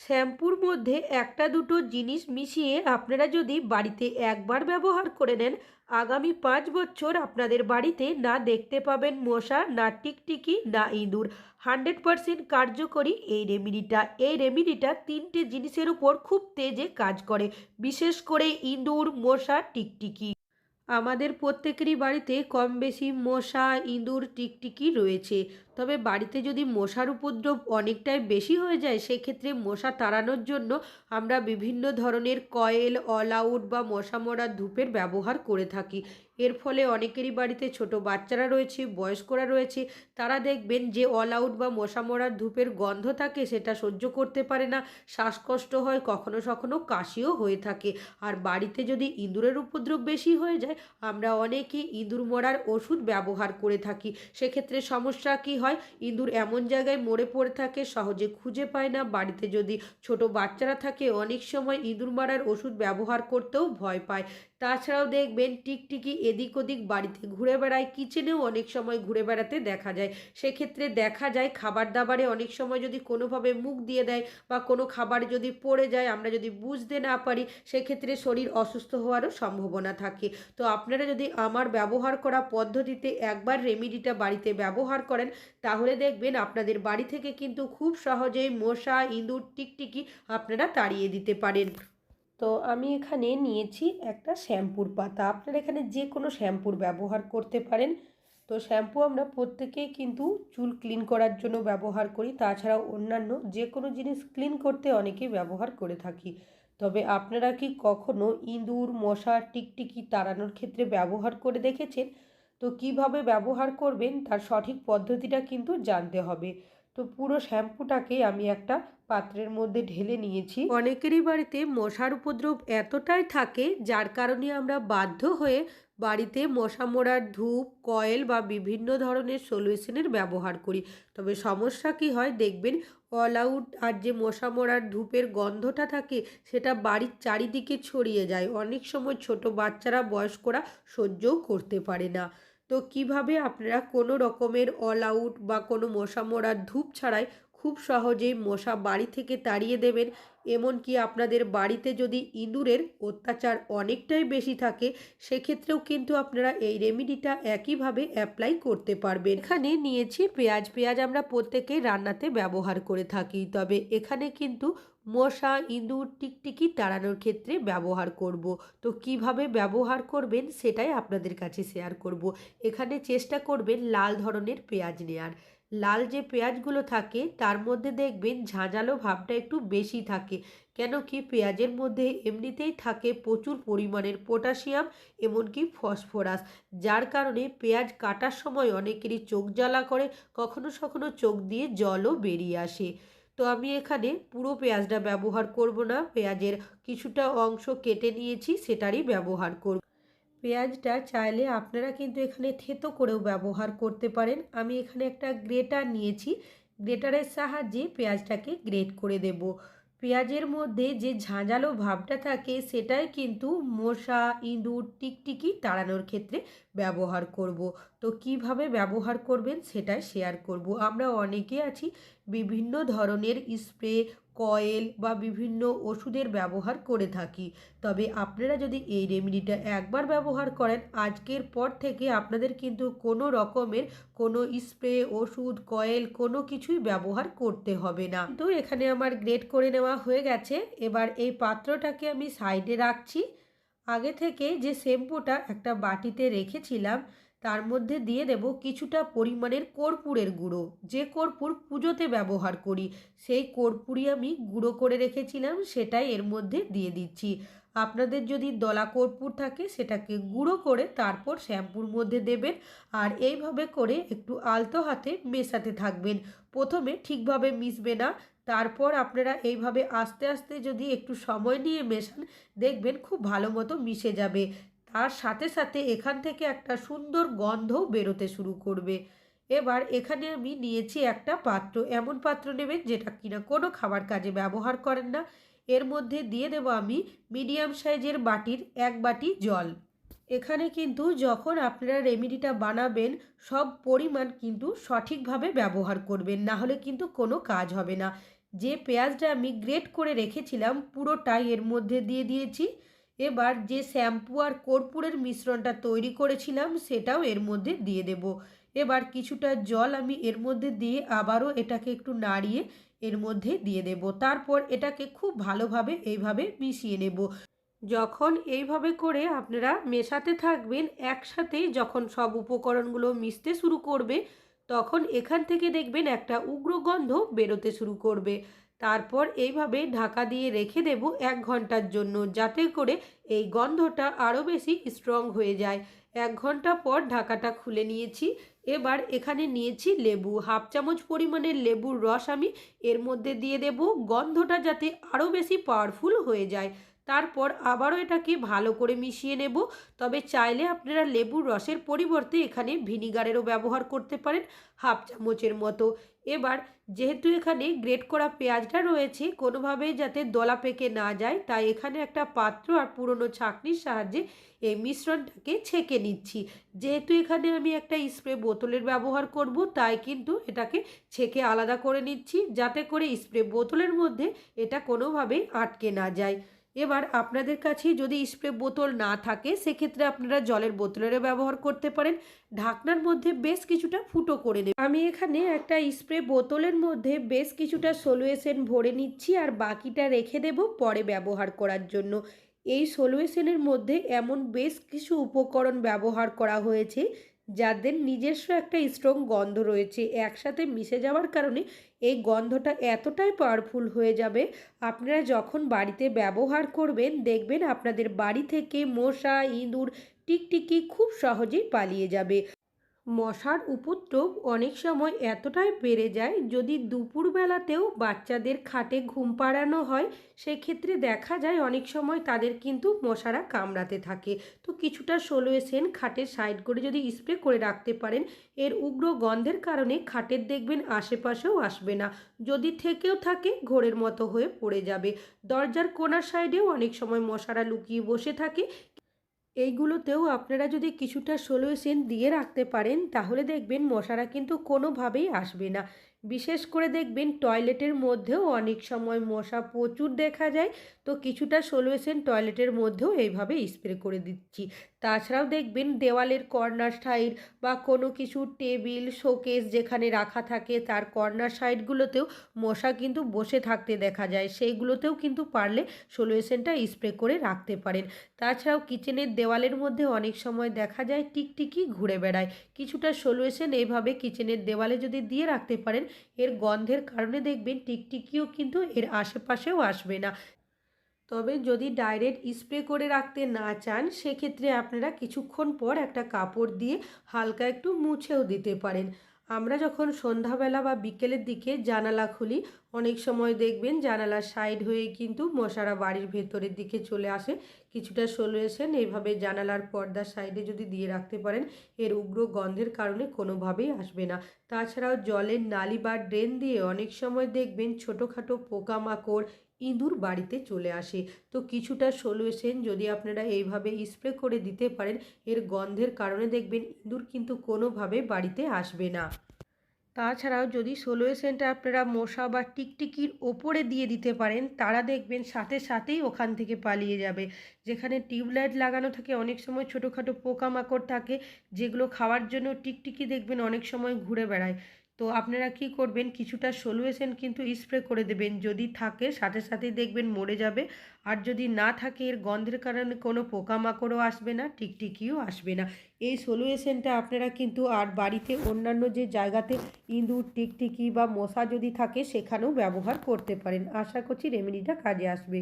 শ্যাম্পুর মধ্যে একটা দুটো জিনিস মিশিয়ে আপনারা যদি বাড়িতে একবার ব্যবহার করে নেন, আগামী 5 বছর আপনাদের বাড়িতে না দেখতে পাবেন মশা, না টিকটিকি, না ইঁদুর। 100% কার্যকরী এই রেমিডিটা 3টে জিনিসের উপর খুব তেজে কাজ করে, বিশেষ করে ইঁদুর, মশা, টিকটিকি। আমাদের প্রত্যেকেরই বাড়িতে কম বেশি মশা, ইঁদুর, টিকটিকি রয়েছে। তবে বাড়িতে যদি মশার উপদ্রব অনেকটাই বেশি হয়ে যায়, সেক্ষেত্রে মশা তাড়ানোর জন্য আমরা বিভিন্ন ধরনের কয়েল, অল আউট বা মশা মরার ধূপের ব্যবহার করে থাকি। এর ফলে অনেকেরই বাড়িতে ছোট বাচ্চারা রয়েছে, বয়স্করা রয়েছে, তারা দেখবেন যে অল আউট বা মশা মরার ধূপের গন্ধ থাকে সেটা সহ্য করতে পারে না, শ্বাসকষ্ট হয়, কখনো কখনো কাশিও হয়ে থাকে। আর বাড়িতে যদি ইঁদুরের উপদ্রব বেশি হয়ে যায়, আমরা অনেকেই ইঁদুর মরার ওষুধ ব্যবহার করে থাকি। সেক্ষেত্রে সমস্যা কী হয়, ইঁদুর এমন জায়গায় মরে পড়ে থাকে, সহজে খুঁজে পায় না। বাড়িতে যদি ছোট বাচ্চারা থাকে, অনেক সময় ইঁদুর মারার ওষুধ ব্যবহার করতেও ভয় পায়। তাছাড়াও দেখবেন টিকটিকি এদিক ওদিক বাড়িতে ঘুরে বেড়ায়, কিচেনেও অনেক সময় ঘুরে বেড়াতে দেখা যায়। সেক্ষেত্রে দেখা যায় খাবার দাবারে অনেক সময় যদি কোনোভাবে মুখ দিয়ে দেয় বা কোনো খাবার যদি পড়ে যায়, আমরা যদি বুঝতে না পারি, সেক্ষেত্রে শরীর অসুস্থ হওয়ারও সম্ভাবনা থাকে। তো আপনারা যদি আমার ব্যবহার করা পদ্ধতিতে একবার রেমিডিটা বাড়িতে ব্যবহার করেন, তাহলে দেখবেন আপনাদের বাড়ি থেকে কিন্তু খুব সহজেই মশা, ইঁদুর, টিকটিকি আপনারা তাড়িয়ে দিতে পারেন। তো আমি এখানে নিয়েছি একটা শ্যাম্পুর পাতা। আপনারা এখানে যে কোনো শ্যাম্পুর ব্যবহার করতে পারেন। তো শ্যাম্পু আমরা প্রত্যেকেই কিন্তু চুল ক্লিন করার জন্য ব্যবহার করি, তাছাড়াও অন্যান্য যে কোনো জিনিস ক্লিন করতে অনেকেই ব্যবহার করে থাকি। তবে আপনারা কি কখনো ইঁদুর, মশা, টিকটিকি তাড়ানোর ক্ষেত্রে ব্যবহার করে দেখেছেন? তো কিভাবে ব্যবহার করবেন তার সঠিক পদ্ধতিটা কিন্তু জানতে হবে। তো পুরো শ্যাম্পুটাকে আমি একটা পাত্রের মধ্যে ঢেলে নিয়েছি। অনেকেরই বাড়িতে মশার উপদ্রব এতটাই থাকে, যার কারণে আমরা বাধ্য হয়ে বাড়িতে মশা মারার ধূপ, কয়েল বা বিভিন্ন ধরনের সলিউশনের ব্যবহার করি। তবে সমস্যা কি হয় দেখবেন, অল আউট আর যে মশা মারার ধূপের গন্ধটা থাকে সেটা বাড়ির চারিদিকে ছড়িয়ে যায়। অনেক সময় ছোট বাচ্চারা, বয়স্করা সহ্যও করতে পারে না। তো কিভাবে আপনারা কোনো রকমের অল আউট বা কোনো মশা মারার ধূপ ছাড়াই খুব সহজেই মশা বাড়ি থেকে তাড়িয়ে দেবেন, এমনকি আপনাদের বাড়িতে যদি ইঁদুরের অত্যাচার অনেকটাই বেশি থাকে, সেক্ষেত্রেও কিন্তু আপনারা এই রেমিডিটা একইভাবে অ্যাপ্লাই করতে পারবেন। এখানে নিয়েছি পেঁয়াজ। পেঁয়াজ আমরা প্রত্যেকেই রান্নাতে ব্যবহার করে থাকি, তবে এখানে কিন্তু মশা, ইঁদুর, টিকটিকি তাড়ানোর ক্ষেত্রে ব্যবহার করব। তো কিভাবে ব্যবহার করবেন সেটাই আপনাদের কাছে শেয়ার করব। এখানে চেষ্টা করবেন লাল ধরনের পেঁয়াজ নেয়ার। লাল যে পেঁয়াজগুলো থাকে তার মধ্যে দেখবেন ঝাঁঝালো ভাবটা একটু বেশি থাকে, কেন কি পেঁয়াজের মধ্যে এমনিতেই থাকে প্রচুর পরিমাণের পটাশিয়াম, এমনকি ফসফরাস, যার কারণে পেঁয়াজ কাটার সময় অনেকেরই চোখ জ্বালা করে, কখনো কখনো চোখ দিয়ে জলও বেরিয়ে আসে। তো আমি এখানে পুরো পেঁয়াজটা ব্যবহার করব না, পেঁয়াজের কিছুটা অংশ কেটে নিয়েছি, সেটারই ব্যবহার করব। পেঁয়াজটা চাইলে আপনারা কিন্তু এখানে থেঁতো করেও ব্যবহার করতে পারেন। আমি এখানে একটা গ্রেটার নিয়েছি, গ্রেটারের সাহায্যে পেঁয়াজটাকে গ্রেট করে দেব। পেঁয়াজের মধ্যে যে ঝাঁঝালো ভাবটা থাকে সেটাই কিন্তু মশা, ইঁদুর, টিকটিকি তাড়ানোর ক্ষেত্রে ব্যবহার করব। তো কিভাবে ব্যবহার করবেন সেটাই শেয়ার করব। আমরা অনেকে আছি বিভিন্ন ধরনের স্প্রে, কয়েল বা বিভিন্ন ওষুধের ব্যবহার করে থাকি। তবে আপনারা যদি এই রেমেডিটা একবার ব্যবহার করেন, আজকের পর থেকে আপনাদের কিন্তু কোনো রকমের কোনো স্প্রে, ওষুধ, কয়েল কোনো কিছুই ব্যবহার করতে হবে না। তো এখানে আমার গ্রেট করে নেওয়া হয়ে গেছে। এবার এই পাত্রটাকে আমি সাইডে রাখছি। আগে থেকে যে শ্যাম্পুটা একটা বাটিতে রেখেছিলাম, তার মধ্যে দিয়ে দেব কিছুটা পরিমাণের কর্পূরের গুঁড়ো। যে কর্পূর পুজোতে ব্যবহার করি, সেই কর্পূরই আমি গুঁড়ো করে রেখেছিলাম, সেটাই এর মধ্যে দিয়ে দিচ্ছি। আপনাদের যদি দলা কর্পূর থাকে সেটাকে গুঁড়ো করে তারপর শ্যাম্পুর মধ্যে দেবেন, আর এইভাবে করে একটু আলতো হাতে মেশাতে থাকবেন। প্রথমে ঠিকভাবে মিশবে না, তারপর আপনারা এইভাবে আস্তে আস্তে যদি একটু সময় নিয়ে মেশান, দেখবেন খুব ভালো মতো মিশে যাবে। তার সাথে সাথে এখান থেকে একটা সুন্দর গন্ধও বেরোতে শুরু করবে। এবার এখানে আমি নিয়েছি একটা পাত্র। এমন পাত্র নেবেন যেটা কিনা কোনো খাবার কাজে ব্যবহার করেন না। এর মধ্যে দিয়ে দেব আমি মিডিয়াম সাইজের বাটির 1 বাটি জল। এখানে কিন্তু যখন আপনারা রেমেডিটা বানাবেন, সব পরিমাণ কিন্তু সঠিকভাবে ব্যবহার করবেন, না হলে কিন্তু কোনো কাজ হবে না। যে পেঁয়াজটা আমি গ্রেট করে রেখেছিলাম পুরোটাই এর মধ্যে দিয়ে দিয়েছি। এবার যে শ্যাম্পু আর কর্পূরের মিশ্রণটা তৈরি করেছিলাম সেটাও এর মধ্যে দিয়ে দেব। এবার কিছুটা জল আমি এর মধ্যে দিয়ে আবারও এটাকে একটু নাড়িয়ে এর মধ্যে দিয়ে দেব। তারপর এটাকে খুব ভালোভাবে এইভাবে মিশিয়ে নেব। যখন এইভাবে করে আপনারা মেশাতে থাকবেন, একসাথেই যখন সব উপকরণগুলো মিশতে শুরু করবে, তখন এখান থেকে দেখবেন একটা উগ্র গন্ধ বেরোতে শুরু করবে। তারপর এইভাবে ঢাকা দিয়ে রেখে দেব 1 ঘন্টার জন্য, যাতে করে এই গন্ধটা আরও বেশি স্ট্রং হয়ে যায়। 1 ঘন্টা পর ঢাকাটা খুলে নিয়েছি। এবার এখানে নিয়েছি লেবু, 1/2 চামচ পরিমাণের লেবুর রস আমি এর মধ্যে দিয়ে দেব, গন্ধটা যাতে আরও বেশি পাওয়ারফুল হয়ে যায়। তারপর আবারও এটাকে ভালো করে মিশিয়ে নেব। তবে চাইলে আপনারা লেবুর রসের পরিবর্তে এখানে ভিনিগারেরও ব্যবহার করতে পারেন, 1/2 চামচের মতো। এবার যেহেতু এখানে গ্রেট করা পেঁয়াজটা রয়েছে, কোনোভাবেই যাতে দলা পেকে না যায়, তাই এখানে একটা পাত্র আর পুরনো ছাঁকনির সাহায্যে এই মিশ্রণটাকে ছেঁকে নিচ্ছি। যেহেতু এখানে আমি একটা স্প্রে বোতলের ব্যবহার করব, তাই কিন্তু এটাকে ছেঁকে আলাদা করে নিচ্ছি, যাতে করে স্প্রে বোতলের মধ্যে এটা কোনোভাবেই আটকে না যায়। এবার আপনাদের কাছে যদি স্প্রে বোতল না থাকে, সেক্ষেত্রে আপনারা জলের বোতলেরও ব্যবহার করতে পারেন। ঢাকনার মধ্যে বেশ কিছুটা ফুটো করে নেব। আমি এখানে একটা স্প্রে বোতলের মধ্যে বেশ কিছুটা সলিউশন ভরে নিচ্ছি আর বাকিটা রেখে দেব পরে ব্যবহার করার জন্য। এই সলিউশনের মধ্যে এমন বেশ কিছু উপকরণ ব্যবহার করা হয়েছে যাদের নিজস্ব একটা স্ট্রং গন্ধ রয়েছে। একসাথে মিশে যাওয়ার কারণে এই গন্ধটা এতটাই পাওয়ারফুল হয়ে যাবে, আপনারা যখন বাড়িতে ব্যবহার করবেন দেখবেন আপনাদের বাড়ি থেকে মশা, ইঁদুর, টিকটিকি খুব সহজেই পালিয়ে যাবে। মশার উপদ্রব অনেক সময় এতটাই বেড়ে যায়, যদি দুপুরবেলাতেও বাচ্চাদের খাটে ঘুম পাড়ানো হয়, সেক্ষেত্রে দেখা যায় অনেক সময় তাদের কিন্তু মশারা কামড়াতে থাকে। তো কিছুটা সলিউশন খাটের সাইড করে যদি স্প্রে করে রাখতে পারেন, এর উগ্র গন্ধের কারণে খাটের দেখবেন আশেপাশেও আসবে না। যদি থেকেও থাকে ঘোরের মতো হয়ে পড়ে যাবে। দরজার কোণার সাইডেও অনেক সময় মশারা লুকিয়ে বসে থাকে। এইগুলোতেও আপনারা যদি কিছুটা সলিউশন দিয়ে রাখতে পারেন, তাহলে দেখবেন মশারা কিন্তু কোনোভাবেই আসবে না। বিশেষ করে দেখবেন টয়লেটের মধ্যেও অনেক সময় মশা প্রচুর দেখা যায়, তো কিছুটা সলিউশন টয়লেটের মধ্যেও এইভাবে স্প্রে করে দিচ্ছি। তাছাড়াও দেখবেন দেওয়ালের কর্নার সাইড বা কোনো কিছু টেবিল, শোকেস যেখানে রাখা থাকে তার কর্নার সাইডগুলোতেও মশা কিন্তু বসে থাকতে দেখা যায়, সেইগুলোতেও কিন্তু পারলে সলিউশনটা স্প্রে করে রাখতে পারেন। তাছাড়াও কিচেনের দেওয়ালের মধ্যে অনেক সময় দেখা যায় টিকটিকি ঘুরে বেড়ায়। কিছুটা সলিউশন এইভাবে কিচেনের দেওয়ালে যদি দিয়ে রাখতে পারেন, এর গন্ধের কারণে দেখবেন টিকটিকিও কিন্তু এর আশেপাশেও আসবে না। তবে যদি ডাইরেক্ট স্প্রে করে রাখতে না চান, সেক্ষেত্রে আপনারা কিছুক্ষণ পর একটা কাপড় দিয়ে হালকা একটু মুছেও দিতে পারেন। আমরা যখন সন্ধ্যাবেলা বা বিকেলের দিকে জানালা খুলি, অনেক সময় দেখবেন জানালার সাইড হয়ে কিন্তু মশারা বাড়ির ভেতরের দিকে চলে আসে। কিছুটা সলিউশন এইভাবে জানালার পর্দার সাইডে যদি দিয়ে রাখতে পারেন, এর উগ্র গন্ধের কারণে কোনোভাবেই আসবে না। তাছাড়াও জলের নালি বা ড্রেন দিয়ে অনেক সময় দেখবেন ছোটোখাটো পোকামাকড়, ইঁদুর বাড়িতে চলে আসে। তো কিছুটা সলিউশন যদি আপনারা এইভাবে স্প্রে করে দিতে পারেন, এর গন্ধের কারণে দেখবেন ইঁদুর কিন্তু কোনোভাবে বাড়িতে আসবে না। তাছাড়াও যদি সলিউশনটা আপনারা মশা বা টিকটিকির ওপরে দিয়ে দিতে পারেন, তারা দেখবেন সাথে সাথেই ওখান থেকে পালিয়ে যাবে। যেখানে টিউবলাইট লাগানো থাকে অনেক সময় ছোটোখাটো পোকামাকড় থাকে, যেগুলো খাওয়ার জন্য টিকটিকি দেখবেন অনেক সময় ঘুরে বেড়ায়। তো আপনারা কি করবেন, কিছুটা সলিউশন কিন্তু স্প্রে করে দেবেন, যদি থাকে সাথে সাথেই দেখবেন মরে যাবে। আর যদি না থাকে, এর গন্ধের কারণে কোনো পোকামাকড়ও আসবে না, টিকটিকিও আসবে না। এই সলিউশনটা আপনারা কিন্তু আর বাড়িতে অন্যান্য যে জায়গাতে ইঁদুর, টিকটিকি বা মশা যদি থাকে সেখানেও ব্যবহার করতে পারেন। আশা করছি রেমেডিটা কাজে আসবে।